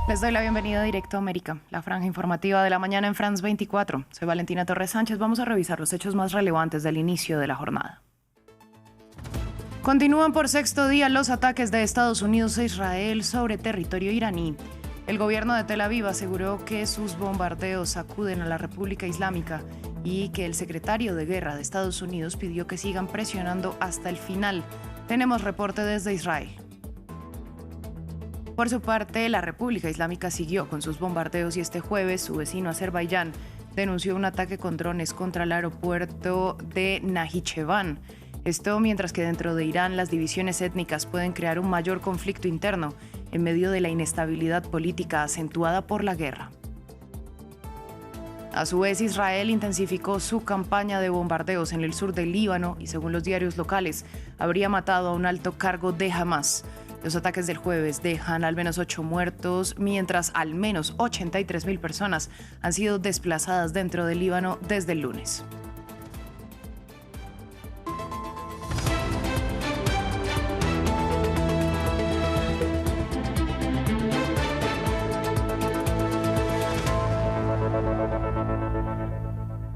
Les doy la bienvenida a Directo América, la franja informativa de la mañana en France 24. Soy Valentina Torres Sánchez. Vamos a revisar los hechos más relevantes del inicio de la jornada. Continúan por sexto día los ataques de Estados Unidos a Israel sobre territorio iraní. El gobierno de Tel Aviv aseguró que sus bombardeos sacuden a la República Islámica y que el secretario de Guerra de Estados Unidos pidió que sigan presionando hasta el final. Tenemos reporte desde Israel. Por su parte, la República Islámica siguió con sus bombardeos y este jueves su vecino Azerbaiyán denunció un ataque con drones contra el aeropuerto de Najicheván. Esto mientras que dentro de Irán las divisiones étnicas pueden crear un mayor conflicto interno en medio de la inestabilidad política acentuada por la guerra. A su vez, Israel intensificó su campaña de bombardeos en el sur del Líbano y, según los diarios locales, habría matado a un alto cargo de Hamas. Los ataques del jueves dejan al menos 8 muertos, mientras al menos 83.000 personas han sido desplazadas dentro del Líbano desde el lunes.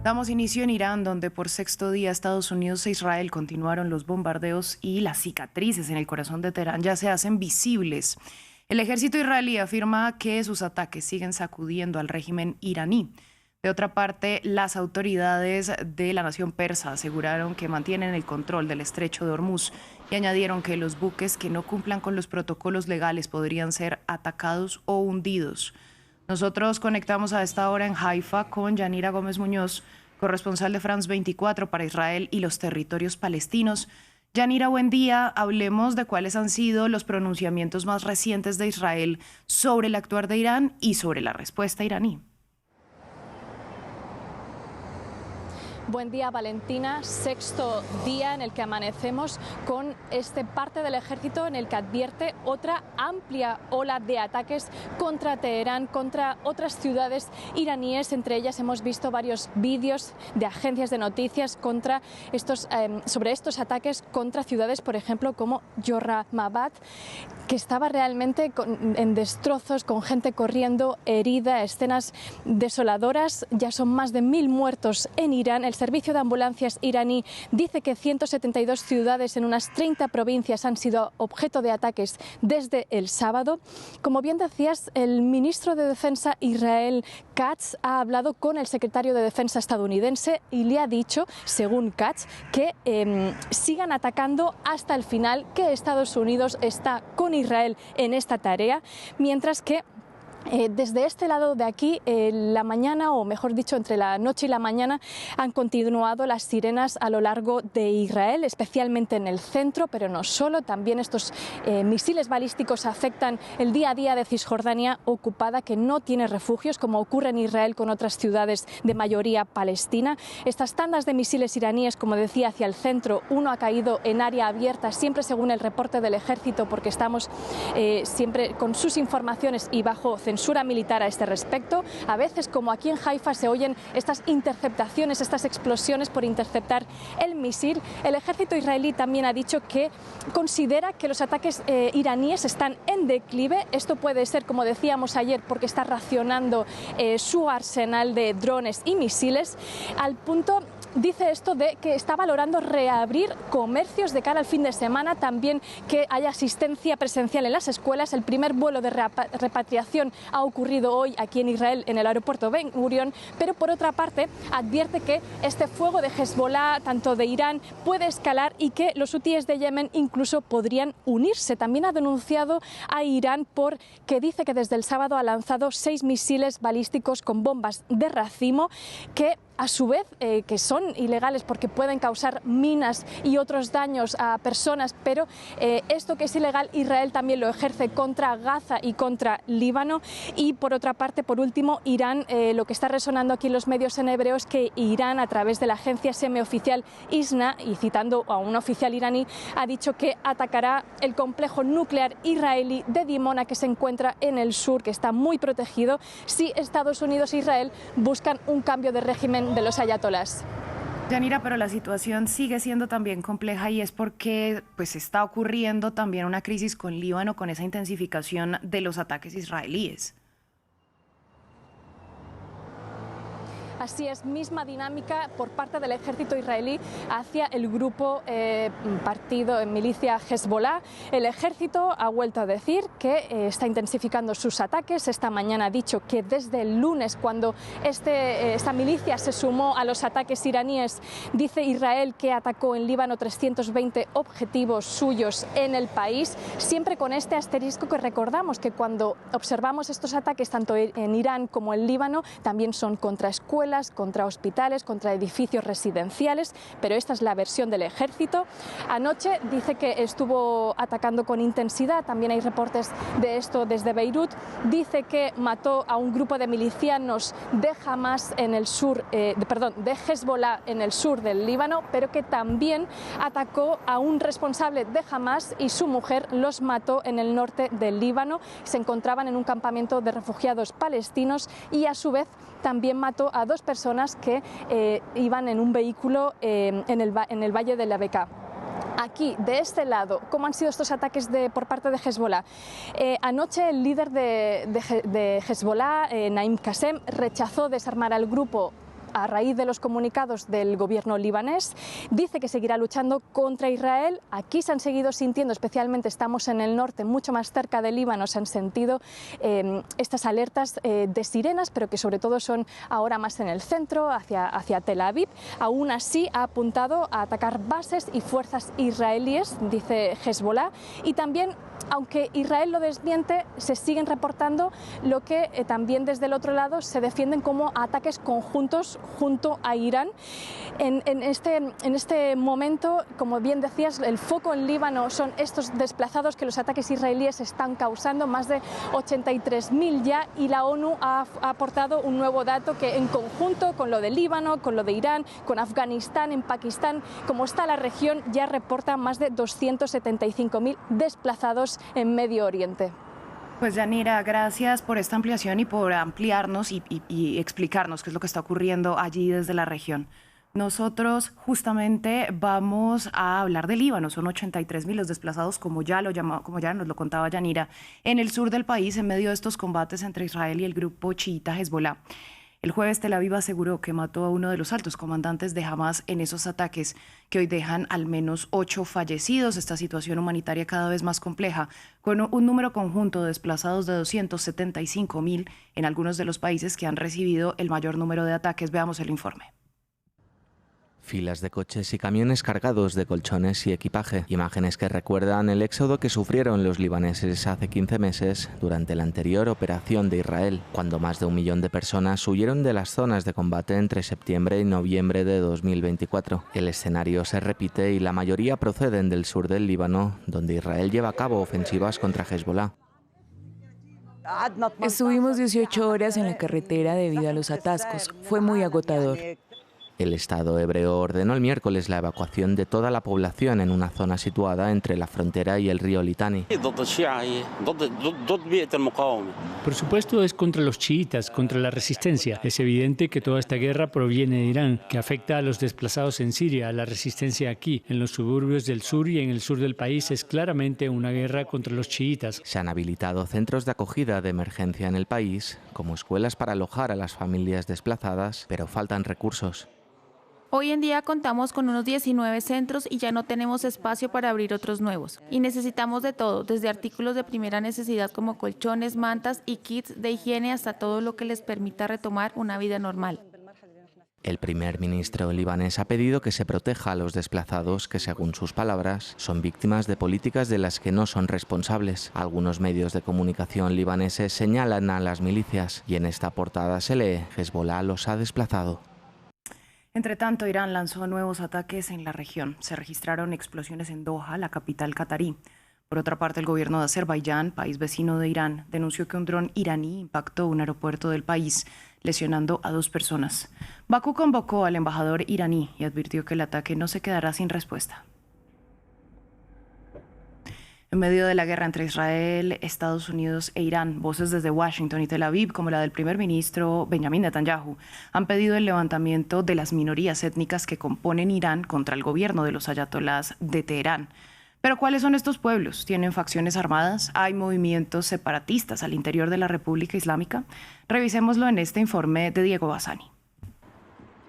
Damos inicio en Irán, donde por sexto día Estados Unidos e Israel continuaron los bombardeos y las cicatrices en el corazón de Teherán ya se hacen visibles. El ejército israelí afirma que sus ataques siguen sacudiendo al régimen iraní. De otra parte, las autoridades de la nación persa aseguraron que mantienen el control del estrecho de Hormuz y añadieron que los buques que no cumplan con los protocolos legales podrían ser atacados o hundidos. Nosotros conectamos a esta hora en Haifa con Yanira Gómez Muñoz, corresponsal de France 24 para Israel y los territorios palestinos. Yanira, buen día. Hablemos de cuáles han sido los pronunciamientos más recientes de Israel sobre el actuar de Irán y sobre la respuesta iraní. Buen día, Valentina. Sexto día en el que amanecemos con este parte del ejército en el que advierte otra amplia ola de ataques contra Teherán, contra otras ciudades iraníes. Entre ellas hemos visto varios vídeos de agencias de noticias sobre estos ataques contra ciudades, por ejemplo, como Yoramabad, que estaba realmente en destrozos, con gente corriendo, herida, escenas desoladoras. Ya son más de 1000 muertos en Irán. El servicio de ambulancias iraní dice que 172 ciudades en unas 30 provincias han sido objeto de ataques desde el sábado. Como bien decías, el ministro de Defensa Israel Katz ha hablado con el secretario de Defensa estadounidense y le ha dicho, según Katz, que sigan atacando hasta el final, que Estados Unidos está con Israel en esta tarea, mientras que desde este lado de aquí, la mañana, o mejor dicho, entre la noche y la mañana, han continuado las sirenas a lo largo de Israel, especialmente en el centro, pero no solo. También estos misiles balísticos afectan el día a día de Cisjordania ocupada, que no tiene refugios, como ocurre en Israel con otras ciudades de mayoría palestina. Estas tandas de misiles iraníes, como decía, hacia el centro, uno ha caído en área abierta, siempre según el reporte del ejército, porque estamos siempre con sus informaciones y bajo censura militar a este respecto. A veces, como aquí en Haifa, se oyen estas interceptaciones, estas explosiones por interceptar el misil. El ejército israelí también ha dicho que considera que los ataques iraníes están en declive. Esto puede ser, como decíamos ayer, porque está racionando su arsenal de drones y misiles, al punto, dice esto, de que está valorando reabrir comercios de cara al fin de semana, también que haya asistencia presencial en las escuelas. El primer vuelo de repatriación ha ocurrido hoy aquí en Israel, en el aeropuerto Ben Gurion, pero por otra parte advierte que este fuego de Hezbollah, tanto de Irán, puede escalar y que los hutíes de Yemen incluso podrían unirse. También ha denunciado a Irán porque dice que desde el sábado ha lanzado 6 misiles balísticos con bombas de racimo que, a su vez, que son ilegales porque pueden causar minas y otros daños a personas, pero esto que es ilegal, Israel también lo ejerce contra Gaza y contra Líbano. Y por otra parte, por último, Irán, lo que está resonando aquí en los medios en hebreo es que Irán, a través de la agencia semioficial ISNA, y citando a un oficial iraní, ha dicho que atacará el complejo nuclear israelí de Dimona, que se encuentra en el sur, que está muy protegido, si Estados Unidos e Israel buscan un cambio de régimen de los ayatolás. Yanira, pero la situación sigue siendo también compleja y es porque pues está ocurriendo también una crisis con Líbano con esa intensificación de los ataques israelíes. Así es, misma dinámica por parte del ejército israelí hacia el grupo partido en milicia Hezbollah. El ejército ha vuelto a decir que está intensificando sus ataques. Esta mañana ha dicho que desde el lunes, cuando esta milicia se sumó a los ataques iraníes, dice Israel que atacó en Líbano 320 objetivos suyos en el país, siempre con este asterisco que recordamos que cuando observamos estos ataques tanto en Irán como en Líbano también son contra escuelas, contra hospitales, contra edificios residenciales, pero esta es la versión del ejército. Anoche dice que estuvo atacando con intensidad, también hay reportes de esto desde Beirut. Dice que mató a un grupo de milicianos de Hamas en el sur, de Hezbollah en el sur del Líbano, pero que también atacó a un responsable de Hamas y su mujer los mató en el norte del Líbano. Se encontraban en un campamento de refugiados palestinos y a su vez también mató a dos personas que iban en un vehículo en el valle de la Bekaa. Aquí, de este lado, ¿cómo han sido estos ataques por parte de Hezbollah? Anoche el líder de Hezbollah, Naim Qassem, rechazó desarmar al grupo a raíz de los comunicados del gobierno libanés. Dice que seguirá luchando contra Israel. Aquí se han seguido sintiendo, especialmente estamos en el norte, mucho más cerca del Líbano, se han sentido estas alertas de sirenas, pero que sobre todo son ahora más en el centro, hacia Tel Aviv. Aún así ha apuntado a atacar bases y fuerzas israelíes, dice Hezbollah, y también, aunque Israel lo desmiente, se siguen reportando lo que también desde el otro lado se defienden como ataques conjuntos junto a Irán. En este momento, como bien decías, el foco en Líbano son estos desplazados que los ataques israelíes están causando, más de 83.000 ya, y la ONU ha aportado un nuevo dato que en conjunto con lo de Líbano, con lo de Irán, con Afganistán, en Pakistán, como está la región, ya reporta más de 275.000 desplazados en Medio Oriente. Pues Yanira, gracias por esta ampliación y por ampliarnos y explicarnos qué es lo que está ocurriendo allí desde la región. Nosotros justamente vamos a hablar de Líbano. Son 83.000 los desplazados, como ya nos lo contaba Yanira, en el sur del país en medio de estos combates entre Israel y el grupo chiita Hezbollah. El jueves Tel Aviv aseguró que mató a uno de los altos comandantes de Hamas en esos ataques que hoy dejan al menos 8 fallecidos. Esta situación humanitaria cada vez más compleja, con un número conjunto de desplazados de 275.000 en algunos de los países que han recibido el mayor número de ataques. Veamos el informe. Filas de coches y camiones cargados de colchones y equipaje. Imágenes que recuerdan el éxodo que sufrieron los libaneses hace 15 meses durante la anterior operación de Israel, cuando más de 1 millón de personas huyeron de las zonas de combate entre septiembre y noviembre de 2024. El escenario se repite y la mayoría proceden del sur del Líbano, donde Israel lleva a cabo ofensivas contra Hezbollah. Estuvimos 18 horas en la carretera debido a los atascos. Fue muy agotador. El Estado hebreo ordenó el miércoles la evacuación de toda la población en una zona situada entre la frontera y el río Litani. Por supuesto es contra los chiitas, contra la resistencia. Es evidente que toda esta guerra proviene de Irán, que afecta a los desplazados en Siria. La resistencia aquí, en los suburbios del sur y en el sur del país, es claramente una guerra contra los chiitas. Se han habilitado centros de acogida de emergencia en el país, como escuelas para alojar a las familias desplazadas, pero faltan recursos. Hoy en día contamos con unos 19 centros y ya no tenemos espacio para abrir otros nuevos. Y necesitamos de todo, desde artículos de primera necesidad como colchones, mantas y kits de higiene hasta todo lo que les permita retomar una vida normal. El primer ministro libanés ha pedido que se proteja a los desplazados que, según sus palabras, son víctimas de políticas de las que no son responsables. Algunos medios de comunicación libaneses señalan a las milicias y en esta portada se lee: Hezbollah los ha desplazado. Entre tanto, Irán lanzó nuevos ataques en la región. Se registraron explosiones en Doha, la capital catarí. Por otra parte, el gobierno de Azerbaiyán, país vecino de Irán, denunció que un dron iraní impactó un aeropuerto del país, lesionando a 2 personas. Bakú convocó al embajador iraní y advirtió que el ataque no se quedará sin respuesta. En medio de la guerra entre Israel, Estados Unidos e Irán, voces desde Washington y Tel Aviv, como la del primer ministro Benjamin Netanyahu, han pedido el levantamiento de las minorías étnicas que componen Irán contra el gobierno de los ayatolás de Teherán. Pero ¿cuáles son estos pueblos? ¿Tienen facciones armadas? ¿Hay movimientos separatistas al interior de la República Islámica? Revisémoslo en este informe de Diego Bassani.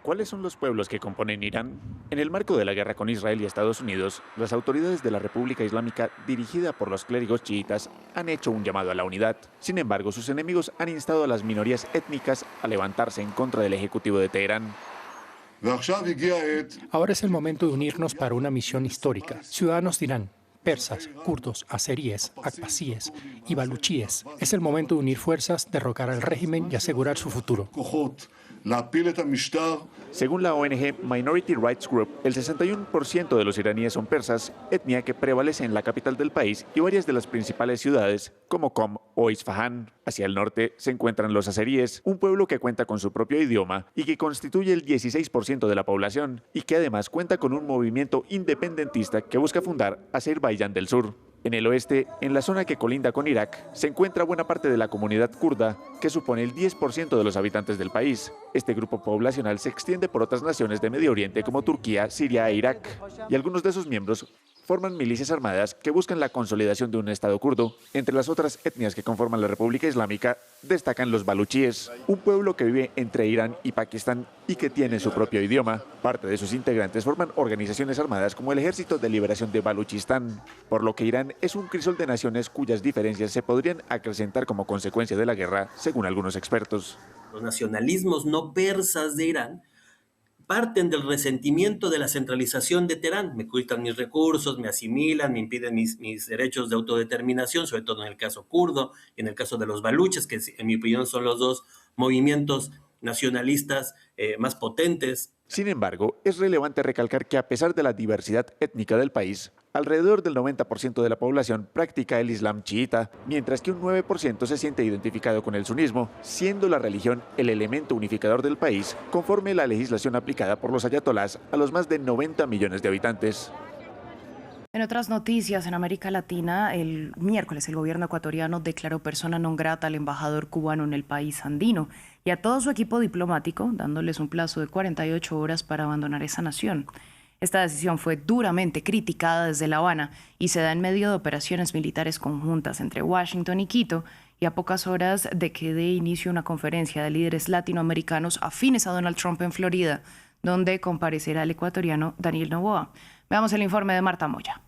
¿Cuáles son los pueblos que componen Irán? En el marco de la guerra con Israel y Estados Unidos, las autoridades de la República Islámica, dirigida por los clérigos chiitas, han hecho un llamado a la unidad. Sin embargo, sus enemigos han instado a las minorías étnicas a levantarse en contra del Ejecutivo de Teherán. Ahora es el momento de unirnos para una misión histórica. Ciudadanos de Irán, persas, kurdos, azeríes, akbasíes y baluchíes. Es el momento de unir fuerzas, derrocar al régimen y asegurar su futuro. Según la ONG Minority Rights Group, el 61% de los iraníes son persas, etnia que prevalece en la capital del país y varias de las principales ciudades, como Qom o Isfahán. Hacia el norte se encuentran los azeríes, un pueblo que cuenta con su propio idioma y que constituye el 16% de la población, y que además cuenta con un movimiento independentista que busca fundar Azerbaiyán del Sur. En el oeste, en la zona que colinda con Irak, se encuentra buena parte de la comunidad kurda, que supone el 10% de los habitantes del país. Este grupo poblacional se extiende por otras naciones de Medio Oriente como Turquía, Siria e Irak, y algunos de sus miembros forman milicias armadas que buscan la consolidación de un Estado kurdo. Entre las otras etnias que conforman la República Islámica, destacan los baluchíes, un pueblo que vive entre Irán y Pakistán y que tiene su propio idioma. Parte de sus integrantes forman organizaciones armadas como el Ejército de Liberación de Baluchistán, por lo que Irán es un crisol de naciones cuyas diferencias se podrían acrecentar como consecuencia de la guerra, según algunos expertos. Los nacionalismos no persas de Irán parten del resentimiento de la centralización de Teherán. Me quitan mis recursos, me asimilan, me impiden mis derechos de autodeterminación, sobre todo en el caso kurdo y en el caso de los baluches, que en mi opinión son los dos movimientos nacionalistas más potentes. Sin embargo, es relevante recalcar que a pesar de la diversidad étnica del país, alrededor del 90% de la población practica el Islam chiita, mientras que un 9% se siente identificado con el sunismo, siendo la religión el elemento unificador del país, conforme la legislación aplicada por los ayatolás a los más de 90 millones de habitantes. En otras noticias, en América Latina, el miércoles el gobierno ecuatoriano declaró persona non grata al embajador cubano en el país andino y a todo su equipo diplomático, dándoles un plazo de 48 horas para abandonar esa nación. Esta decisión fue duramente criticada desde La Habana y se da en medio de operaciones militares conjuntas entre Washington y Quito y a pocas horas de que dé inicio una conferencia de líderes latinoamericanos afines a Donald Trump en Florida, donde comparecerá el ecuatoriano Daniel Noboa. Veamos el informe de Marta Moya.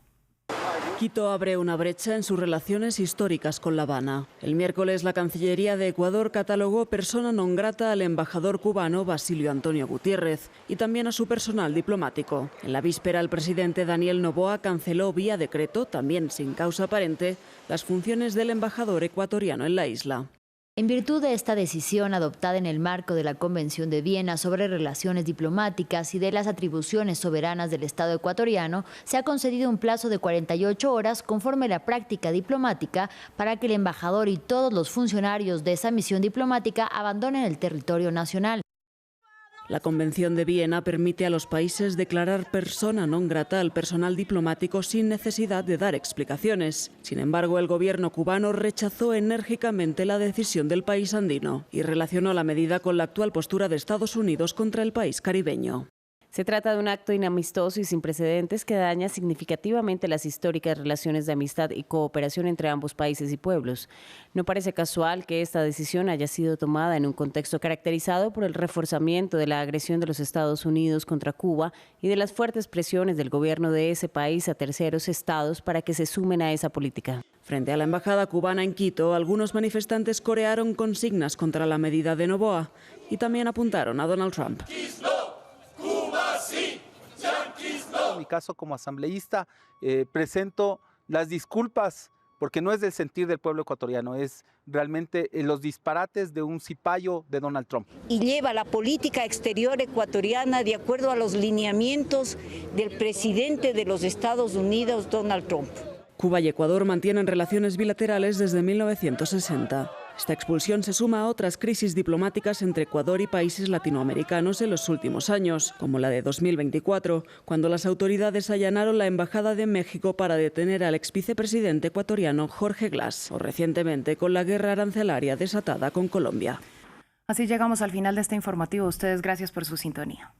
Quito abre una brecha en sus relaciones históricas con La Habana. El miércoles la Cancillería de Ecuador catalogó persona non grata al embajador cubano Basilio Antonio Gutiérrez y también a su personal diplomático. En la víspera el presidente Daniel Noboa canceló vía decreto, también sin causa aparente, las funciones del embajador ecuatoriano en la isla. En virtud de esta decisión adoptada en el marco de la Convención de Viena sobre Relaciones Diplomáticas y de las atribuciones soberanas del Estado ecuatoriano, se ha concedido un plazo de 48 horas conforme a la práctica diplomática para que el embajador y todos los funcionarios de esa misión diplomática abandonen el territorio nacional. La Convención de Viena permite a los países declarar persona non grata al personal diplomático sin necesidad de dar explicaciones. Sin embargo, el gobierno cubano rechazó enérgicamente la decisión del país andino y relacionó la medida con la actual postura de Estados Unidos contra el país caribeño. Se trata de un acto inamistoso y sin precedentes que daña significativamente las históricas relaciones de amistad y cooperación entre ambos países y pueblos. No parece casual que esta decisión haya sido tomada en un contexto caracterizado por el reforzamiento de la agresión de los Estados Unidos contra Cuba y de las fuertes presiones del gobierno de ese país a terceros estados para que se sumen a esa política. Frente a la embajada cubana en Quito, algunos manifestantes corearon consignas contra la medida de Noboa y también apuntaron a Donald Trump. En mi caso como asambleísta presento las disculpas porque no es del sentir del pueblo ecuatoriano, es realmente los disparates de un cipayo de Donald Trump. Y lleva la política exterior ecuatoriana de acuerdo a los lineamientos del presidente de los Estados Unidos, Donald Trump. Cuba y Ecuador mantienen relaciones bilaterales desde 1960. Esta expulsión se suma a otras crisis diplomáticas entre Ecuador y países latinoamericanos en los últimos años, como la de 2024, cuando las autoridades allanaron la Embajada de México para detener al exvicepresidente ecuatoriano Jorge Glass, o recientemente con la guerra arancelaria desatada con Colombia. Así llegamos al final de este informativo. Ustedes, gracias por su sintonía.